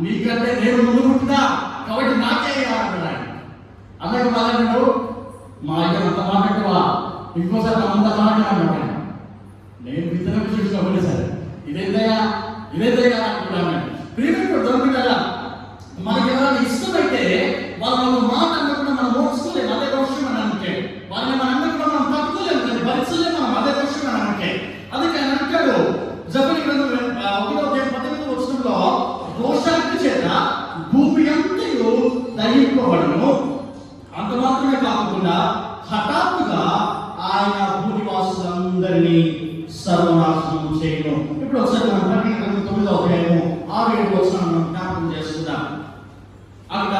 నీకంటే నేను ముందు పుట్టినా కాబట్టి నాకే అంటున్నాడు. అలాగే మాట్లాడు, మా అయ్య అంత మాట్లాడవా, ఇంకోసారి అంత మాట్లాడాను. నేను ఇతర చూసినప్పుడు సరే ఇదేదయ్యా అంటున్నాను. ప్రియమైన దొరికి కదా, మనకి ఎవరైనా ఇష్టమైతే వాళ్ళు ఒక మాట అన్నప్పుడు మనం మోసుకోలేము. అదే దోషం అని అంటే వాళ్ళని మనం అన్నప్పుడు మనం తట్టుకోలేము, కానీ భరించలేము మనం. అదే దోషం అని అంటే అందుకే ఆయన అంటాడు జబరి గ్రంథం 1వ వచనంలో రోషాగ్ని చేత భూమి అంతయు దహింపబడును. అంత మాత్రమే కాకుండా హఠాత్తుగా ఆయన భూనివాసులందరినీ సర్వనాశనం చేయను. ఇప్పుడు ఒకసారి మనం ప్రకటన 9వ అధ్యాయము 6-7 వచనాలను జ్ఞాపకం చేసుకుందాం. అక్కడ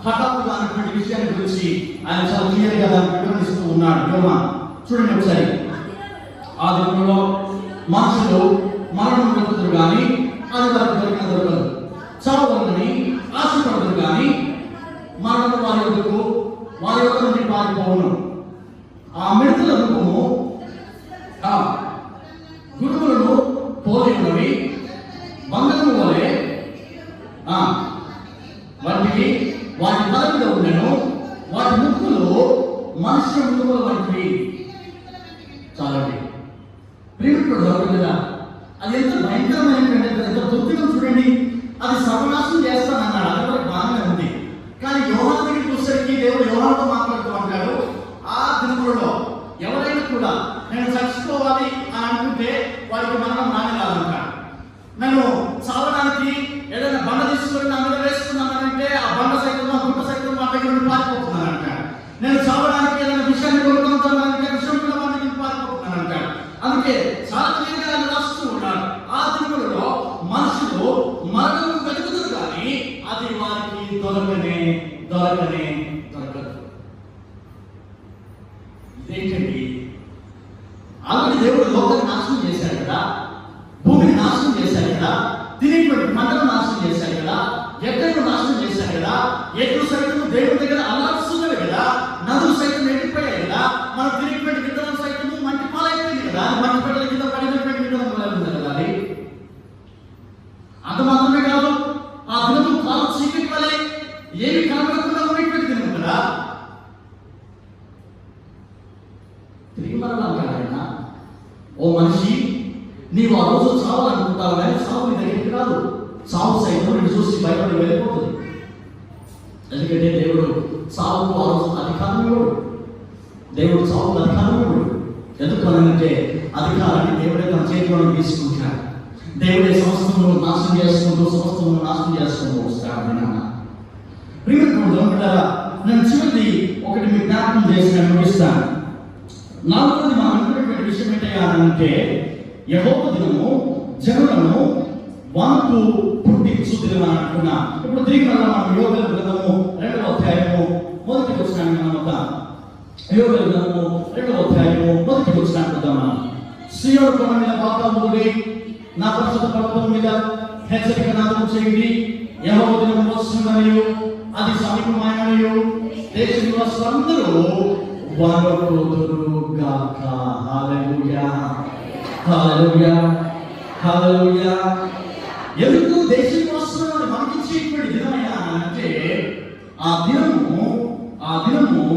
హఠాత్తుగా అన్నటువంటి విషయాన్ని గురించి ఆయన చాలా క్లియర్ గా వివరిస్తూ ఉన్నాడు. చూడండి ఒకసారి. ఆ దినంలో మనుషులు మరణం దొరుకుతారు కానీ అది వారికి దొరికిన దొరకదు, చావని ఆశపడతారు కానీ మరణం వారి యొక్కకు వారి యొక్క నుండి పారిపోవును. ఆ మిడతల రూపము గురువులను పోలి ఉన్నవి, బంగారు వలె వాటికి వాటి తల మీద ఉండెను, వాటి ముక్కులు మనుష్య ముక్కుల వంటివి. చాలండి ప్రియుడు కదా, అది ఎంత భయంకరమైనటువంటి ఎంత దుఃఖం చూడండి. అది సర్వనాశనం చేస్తానన్నాడు, అది కూడా బాగానే ఉంది. కానీ యోహాను దగ్గరికి వచ్చేసరికి దేవుడు యోహానుతో మాట్లాడుతూ అంటాడు, ఆ దినములలో ఎవరైనా కూడా నేను చచ్చిపోవాలి అని అనుకుంటే వారికి మరణం రానిరాదంటాడు. నేను చావడానికి ఏదైనా బండ తీసుకొని నా మీద వేసుకున్నానంటే ఆ బండ సైతం ఆ గుట్ట సైతం మా దగ్గర నుండి పారిపోతున్నాను అంటాడు. నేను చావడానికి ఏదైనా విషయాన్ని కోరుకుంటానంటే విషయం కూడా మా దగ్గర పారిపోతున్నాను అంటాడు. అందుకే చాలా క్లియర్గా ఆయన రాస్తూ ఉన్నాడు, ఆ దినములలో మనుషులు మరణం వెతుకుతారు కానీ అది వారికి దొరకనే దొరకదు. ఇదేంటండి? అలాంటి దేవుడు లోకాన్ని నాశనం చేశాడు కదా, భూమిని నాశనం చేశాడు కదా, తినేటువంటి పంటను నాశనం చేశాడు కదా, ఎక్కడో నాశనం చేశాడు కదా, ఎట్లు సైతం దేవుడి దగ్గర అల్లాడుతున్నవి కదా, నదులు సైతం ఎండిపోయాయి కదా, మనం తినేటువంటి విత్తనం సైతం మంటి పాలైపోయింది కదా, మంటి పెట్టల కింద పడినటువంటి విత్తనం పాలైంది కదా. అది అంత మాత్రమే కాదు, ఆ దినము కాలం చీకటి వలె ఏమి కనబడకుండా ఉన్నటువంటి దినం కదా. తిరిగి మరలా ఓ మనిషి, నీవు ఆ రోజు చావాలనుకుంటావు కానీ చావు నీ దగ్గరికి రాదు. చావు సైతం నేను చూసి భయపడి వెళ్ళిపోతుంది. ఎందుకంటే దేవుడు చావుకు ఆ రోజు అధికారం ఇవ్వడు. దేవుడు చావుకు అధికారం ఇవ్వడు. ఎందుకనంటే అధికారాన్ని దేవుడే తన చేతిలో తీసుకుంటాడు. దేవుడే సంస్థను నాశనం చేసుకుంటూ వస్తాడు. నేను చివరిది ఒకటి మీకు జ్ఞాపకం చేసి నేను ముగిస్తాను. 4వది మనం అనుకునేటువంటి విషయం ఏంటంటే యెహోవా దినము జనులను వానకు పుట్టించు దినం అని అంటున్నా. ఇప్పుడు తిరిగి మనం యోబేలు గ్రంథము 2వ అధ్యాయము 1వ వచనాన్ని మనం వద్దాం. యోబేలు గ్రంథము 2వ అధ్యాయము 1వ వచనాన్ని వద్దాం. సీయోను కొండ మీద బాకాముడి, నా పరిశుద్ధ పర్వతం మీద హెచ్చరిక నాదము చేయండి. యెహోవా దినము వస్తుందనియు అది సమీపమైననియు దేశ నివాసులందరూ వణకుదురుగాక. హల్లెలూయా, హల్లెలూయా, హల్లెలూయా. ఎందుకు దేశం వస్తున్నాడు మనకిచ్చేటువంటి దినమైనా అంటే ఆ దినము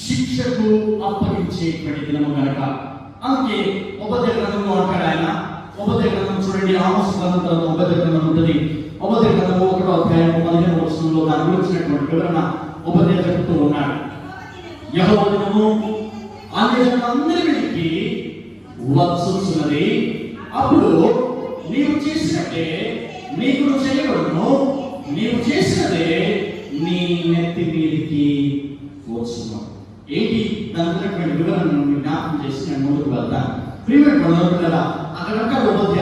శిక్షకు అప్పగించేటువంటి దినము కనుక. అందుకే ఉపదేశ గ్రంథము అంటాడు ఆయన. ఉపదేశ గ్రంథం చూడండి, ఆమోస్ గ్రంథం తర్వాత ఉపదేశ గ్రంథం ఉంటుంది. ఉపదేశ గ్రంథము 1వ అధ్యాయం 15వ వచనంలో దాని గురించినటువంటి వివరణ ఉపదేశ చెప్తూ ఉన్నాడు. యెహోవా దినము అన్యజనులందరికీ వచ్చుచున్నది, అప్పుడు నీవు చేసినట్టే నీకు చేయబడును, నీవు చేసినదే నీ నెత్తి మీదికి వచ్చును. ఏంటి దాని వివరణ జ్ఞాపకం చేసి నేను ముందుకు వెళ్తాను. ప్రియమైన అక్కడ ఉపధ్య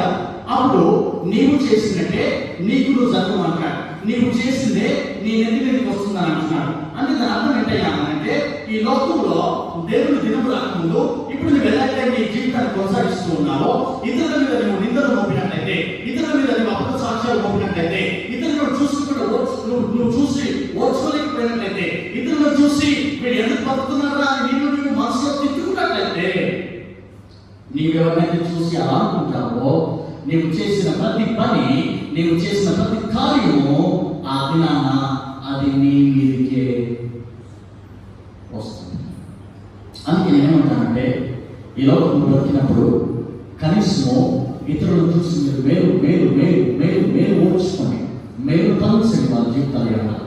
అప్పుడు నీవు చేసినట్టే నీకు జరగమంటాడు. నీవు చేసిందే నీ నెత్తి మీదకి వస్తుందని అంటున్నాడు. అంటే దాని అర్థం ఏంటంటే ఈ లోకంలో దేవుడు దినము రాకముందు ఇప్పుడు నువ్వు ఎలాగైతే నీ జీవితాన్ని కొనసాగిస్తూ ఉన్నావో, ఇతరుల మీద నువ్వు నిందలు మోపినట్లయితే, ఇతరుల మీద నువ్వు అబద్ధ సాక్ష్యాలు మోపినట్లయితే, ఇతరులను చూసుకుంటూ నువ్వు చూసి ఓర్చుకోలేకపోయినట్లయితే, ఇతరులను చూసి వీడు ఎందుకు బతుకుతున్నారా అని నువ్వు మనసులో తిట్టుకున్నట్లయితే, నీవెవరినైతే చూసి అలా అనుకుంటావో, నీవు చేసిన ప్రతి పని, నీవు చేసిన ప్రతి కార్యము ఆ దినాన అది నీ మీదకే వస్తుంది. అందుకే నేనేమంటానంటే ఈ లోకం బ్రతికినప్పుడు కనీసము ఇతరులను చూసి మీరు మేలు మేలు మేలు మేలు మేలు ఓర్చుకోండి, మేలు తలంచండి. వాళ్ళ జీవితాలు ఏమన్నా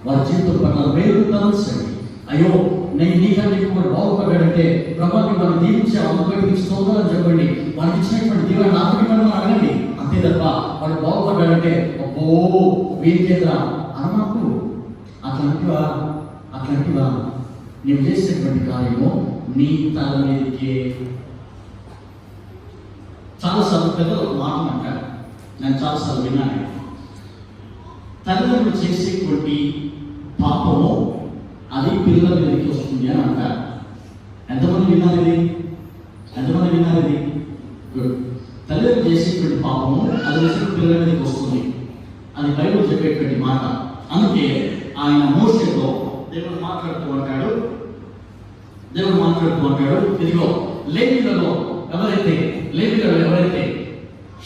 వారి జీవితం పట్ల మేలు తలంచండి. అయ్యో నేను నీకంటే కూడా బాగుపడ్డాడంటే ప్రభావి మనం దీవించే అమ్మకి స్తోత్రాలు చెప్పండి. వాడికి ఇచ్చినటువంటి దీవెన నాకు ఇవ్వడం అడగండి. అంతే తప్ప వాడు బాగుపడ్డాడంటే అబ్బో వీరికేద్రా అన్నప్పుడు అట్లాంటివా నీవు చేసేటువంటి కార్యము నీ తల మీదకే చాలాసార్లు పెద్దలు ఒక మాట అంటారు, నేను చాలాసార్లు విన్నాను. తల్లిదండ్రులు చేసేటువంటి పాపము అది పిల్లల మీదకి వస్తుంది అని అంటారు. ఎంతమంది విన్నారు ఇది? తల్లిదండ్రులు చేసేటువంటి పాపము అది వచ్చి పిల్లల మీదకి వస్తుంది. అది బైబిల్ చెప్పేటువంటి మాట. అందుకే ఆయన మోషేతో దేవుడు మాట్లాడుతూ అంటాడు, ఇదిగో లేవీలలో ఎవరైతే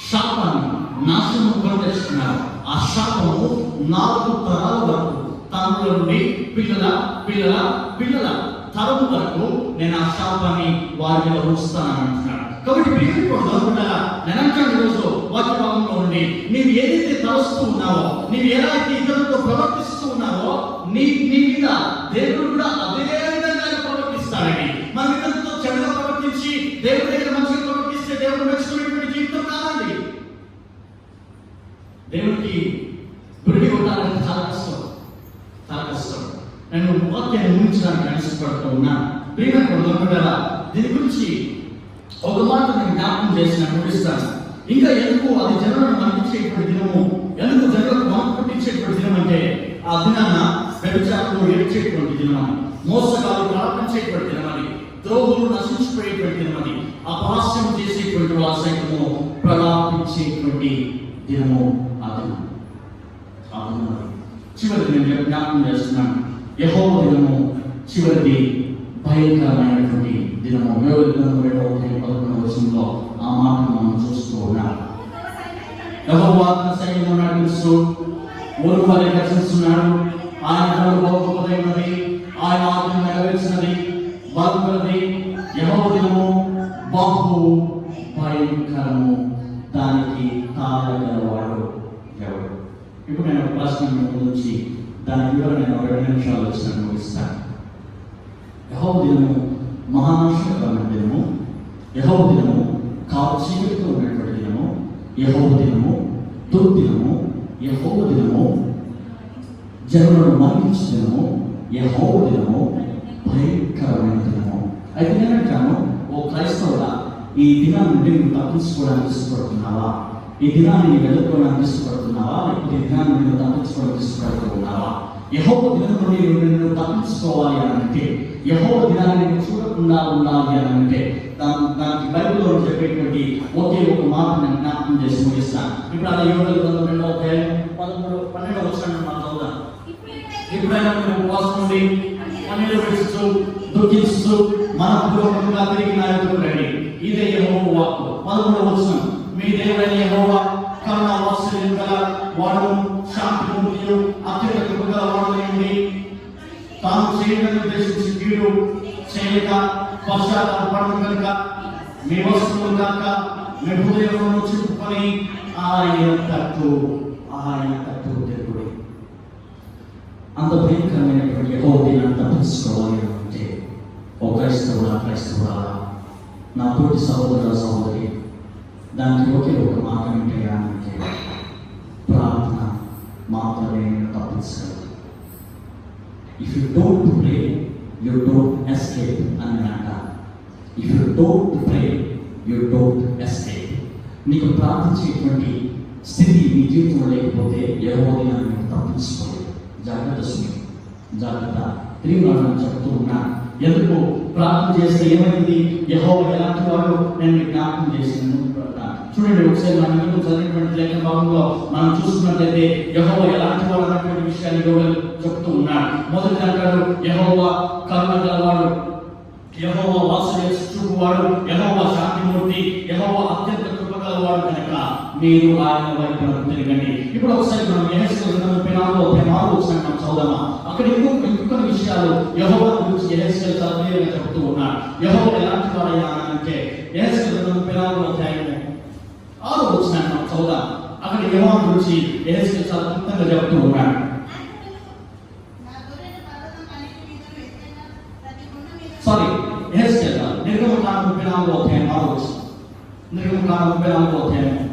శాపాన్ని నాశనం కొని తెచ్చుకున్నారో ఆ శాపము 4 తరాల వరకు, తండ్రుల నుండి పిల్లల తరము వరకు నేను ఆ శాపాన్ని వారి మీద ఉంచుతానని అంటున్నాడు. కాబట్టి నేను అంటాను ఈరోజు వాక్య భాగంలో ఉండి, నీవు ఏదైతే తలస్తూ ఉన్నావో, నీవు ఎలా అయితే ఇతరులతో ప్రవర్తిస్తూ ఉన్నావో, నీ మీద దేవుడు కూడా అదే విధంగా ప్రవర్తిస్తాడని. మనం ఇతరులతో చెడుగా ప్రవర్తించి దేవుడి దగ్గర మంచిగా ప్రవర్తిస్తే దేవుడు మెచ్చుకునేటువంటి జీవితం కాదండి. దేవుడికి గుడి కొట్టాలంటే చాలా కష్టం. నేను వాక్యాన్ని ముగించడానికి ఇష్టపడుతూ ఉన్నాను. దీని గురించి ఒక మాట నేను జ్ఞాపకం చేసి ముగిస్తాను. ఇంకా ఎందుకు అది జనులను మరణించేటువంటి దినము, ఎందుకు జనులకు మనకు పుట్టించేటువంటి దినం అంటే ఆ దినాన వ్యభిచారంలో ఏడ్చేటువంటి దినమని, మోసగాలు ప్రార్థించేటువంటి దినమని, ద్రోహులు నశించిపోయేటువంటి దినమని, అపహాస్యం చేసేటువంటి వాళ్ళ సైతము ప్రలాపించేటువంటి దినము ఆ దినం. చివరికి నేను జ్ఞాపకం చేస్తున్నాను, యెహోవా దినము చివరిది భయంకరమైనటువంటి దినము. 11వ ఆ మాటను మనం చూస్తూ ఉన్నాం. యెహోవా తన సైన్యమును నడిపిస్తూ ఊరు వారి రక్షిస్తున్నాడు. ఆయన గొప్పదైనది, ఆయన ఆజ్ఞ నెరవేర్చినది, బలమైనది. యెహోవా దినము బహు భయంకరము, దానికి తాళగలవాడు ఎవడు? ఇప్పుడు నేను ఒక ప్రశ్న గురించి దాని వివరణ నేను 2 నిమిషాలు వచ్చినట్టు ముగిస్తాను. యెహోవా దినము మహానాశనకరమైన దినము, యెహోవా దినము చీకటితో ఉన్నటువంటి దినము, యెహోవా దినము దుర్దినము, యెహోవా దినము జనులను మరణించే దినము, యెహోవా దినము భయంకరమైన దినము. అయితే నేనంటాను, ఓ క్రైస్తవుడా, ఈ దినాన్ని నుండి నువ్వు తప్పించుకోవడానికి ఇష్టపడుతున్నావా? ఈ దినాన్ని నీవు ఎదుర్కోవడానికి ఇష్టపడుతున్నావా? లేకపోతే ఈ దినాన్ని నువ్వు తప్పించుకోవడానికి ఇష్టపడుతున్నావా? యెహోవా దినం నుండి నువ్వు తప్పించుకోవాలి అని అంటే, యెహోవా దినాన్ని నువ్వు చూడకుండా ఉండాలి అని అంటే, దానికి బైబిల్లో చెప్పేటువంటి ఒకే ఒక మాట నేను జ్ఞాపకం చేసి ముగిస్తాను. ఇప్పుడు అలా 7:2 12 వచనం మనం చదువుదాం. ఎప్పుడైనా మేము ఉపవాసం ఉండి పన్నీరు విడుస్తూ దుఃఖిస్తూ మనపూర్వకంగా తిరిగి నా ఎదురుకు రండి. ఇదే యెహోవా వాక్కు. 13వ వచనం, మీ దేవుడైన యెహోవా కరుణ వాత్సల్యం గల వాడు, శాంతిమూర్తియు, అత్యంత కృప గల వాడునండి. తాను చేయడానికి ఉద్దేశించి కీడు చేయక పశ్చాత్తాపడను కనుక మీ వస్తువులు కాక మీ హృదయములను చుట్టుకొని ఆయన తట్టు తిరుగుడి. అంత భయంకరమైనటువంటి యెహోవా దినాన్ని తప్పించుకోవాలి అంటే, ఓ క్రైస్తవుడా, నా తోటి సహోదరి, దానికి ఒకే ఒక మార్గం ఏంటంటే ప్రార్థన మాత్రమే తప్పించగలదు. If you don't pray you don't escape అని అంటారు. If you don't pray you don't escape. నీకు ప్రార్థించేటువంటి స్థితి నీ జీవితంలో లేకపోతే యెహోవా దినాన్ని తప్పించుకోలేదు. జాగ్రత్త. తిరిగి నేను చెప్తూ ఉన్నాను, ఎందుకు ప్రార్థన చేస్తే ఏమైంది, యెహోవా ఎలాంటి వాడు నేను జ్ఞాపకం చేసిన చూడండి. ఒకసారి మనం ఎందుకు చదివినటువంటి లేఖన భాగంలో మనం చూసుకున్నట్లయితే యెహోవా ఎలాంటి వాడు అన్నటువంటి విషయాన్ని చెప్తూ ఉన్నాడు. మొదటి అంటాడు, యెహోవా కరుణ గలవాడు, యెహోవా వాత్సల్యం చూపువాడు, యెహోవా శాంతిమూర్తి, యెహోవా అత్యంత కృప గలవాడు కనుక మీరు ఆయన వైపు తిరగండి. ఇప్పుడు ఒకసారి మనం యెహెజ్కేలు గ్రంథం 4:6 మనం చదువుదామా? అక్కడ ఇంకొక విషయాలు యెహోవా గురించి యెహెజ్కేలు చాలా క్లియర్గా చెప్తూ ఉన్నాడు. యెహోవా ఎలాంటి వాడయ్యా అంటే, యెహెజ్కేలు గ్రంథం 4:6 మనం చదువుదాం. అక్కడ యెహోవా గురించి యెహెజ్కేలు చాలా క్లుప్తంగా చెప్తూ ఉన్నాడు. యెహెజ్కేలు నిర్గమకాండం 34:6 నిర్గమకాండం 34:6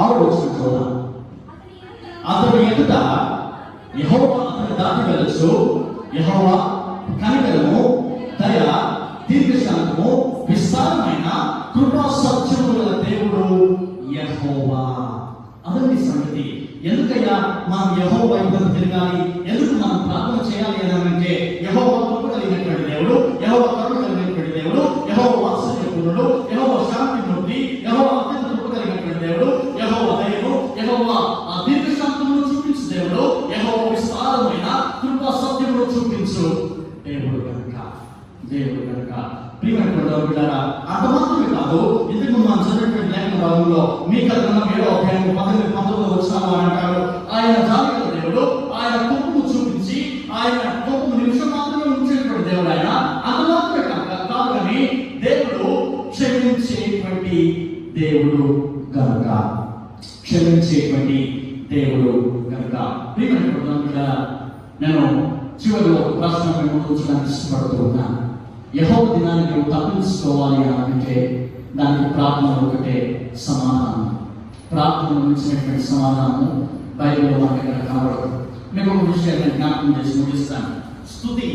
ఆవిడ వచ్చిన చూద్దాం. అతడు ఎదుట యెహోవా అతని దాటి వెళ్ళచ్చు. యెహోవా కనికరము, దయ, దీర్ఘశాంతము, విస్తారమైన కృపా సత్యముల దేవుడు యెహోవా. అదండి సంగతి. ఎందుకయ్యా మనం యెహోవా వైపు తిరగాలి? ఎందుకు మనం ప్రార్థన చేయాలి అని అంటే, యెహోవా కృప కలిగినటువంటి దేవుడు, యెహోవా కరుణ కలిగినటువంటి దేవుడు, యెహోవా వాత్సల్యపూర్ణుడు, యెహోవా శాంతిమూర్తి, యెహోవా అత్యంత కృప కలిగినటువంటి దేవుడు, యెహోవా దయను, యెహోవా దీర్ఘశాంతమును చూపించు దేవుడు, యెహోవా విస్తారమైన కృపా సత్యమును చూపించు దేవుడు కనుక ప్రియమైనటువంటి బిడ్డలారా, అంత మాత్రమే కాదు, ఇందుకు మనం చదివినటువంటి లేఖన భాగంలో మీకా గ్రంథం 7వ అధ్యాయం 19 వచనాలు అంటారు, ఆయన జాలిగల దేవుడు, ఆయన కోపము చూపించి ఆయన కోపము నిమిషం మాత్రమే ఉంచేటువంటి దేవుడు. ఆయన అంత మాత్రమే కాదు కానీ దేవుడు క్షమించేటువంటి దేవుడు కనుక ప్రియమైనటువంటి బిడ్డలారా, నేను చివరిలో ఒక ప్రశ్న ఉంచడానికి ఇష్టపడుతూ ఉన్నాను. యెహోవా దినాన్ని నువ్వు తప్పించుకోవాలి అంటే దానికి ప్రార్థన ఒకటే సమాధానం. ప్రార్థన మించినటువంటి సమాధానము బైబిల్లో మనకి ఇక్కడ కనబడదు. మీకు ఒక విషయాన్ని జ్ఞాపకం చేసి ముగిస్తాను. స్తుతి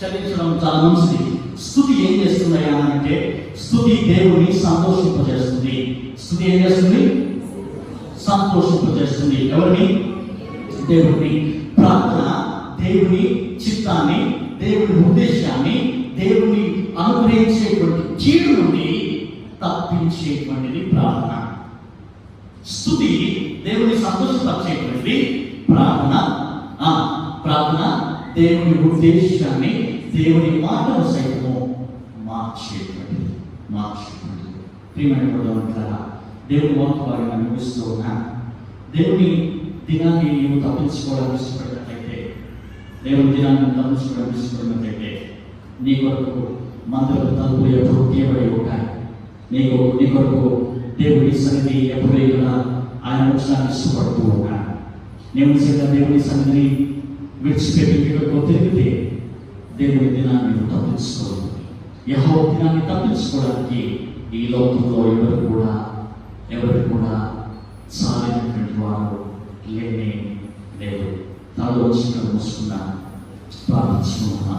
చెల్లించడం చాలా మంచిది. స్తుతి ఏం చేస్తుంది అంటే, స్తుతి దేవుని సంతోషింపజేస్తుంది. స్తుతి ఏం చేస్తుంది? సంతోషింపజేస్తుంది. ఎవరిని? దేవుడిని. ప్రార్థన దేవుని చిత్తాన్ని, దేవుని ఉద్దేశాన్ని, దేవుని అనుగ్రహించేటువంటి కీడు నుండి తప్పించేటువంటిది ప్రార్థన. స్తుతి దేవుని సంతోషపరిచేటువంటిది ప్రార్థన. ప్రార్థన దేవుని ఉద్దేశాన్ని, దేవుని మాటను సైతము మార్చేటువంటిది. ప్రియమైనటువంటి దేవుని వాక్యాన్ని ముగిస్తూ ఉన్నాను. దేవుని దినాన్ని నీవు తప్పించుకోవడానికి ఇష్టపడినట్లయితే, దేవుని దినాన్ని తప్పించుకోవడానికి ఇష్టపడినట్లయితే, నీ కొరకు మందిరం తలుపులు ఎప్పుడు తీయబడి ఉంటాయి. నీ కొరకు దేవుడి సన్నిధి ఎప్పుడు కూడా ఆయన వచ్చడానికి ఇష్టపడుతూ ఉంటాడు. నేను నిజంగా దేవుడి సన్నిధిని విడిచిపెట్టి వీళ్ళకు తిరిగితే దేవుడి దినాన్ని తప్పించుకోవాలి. యెహోవా దినాన్ని తప్పించుకోవడానికి ఈ లోకంలో ఎవరు కూడా సాలైనటువంటి వారు లేనే లేదు. తల వచ్చి మూసుకున్నా ప్రార్థించుకున్నా.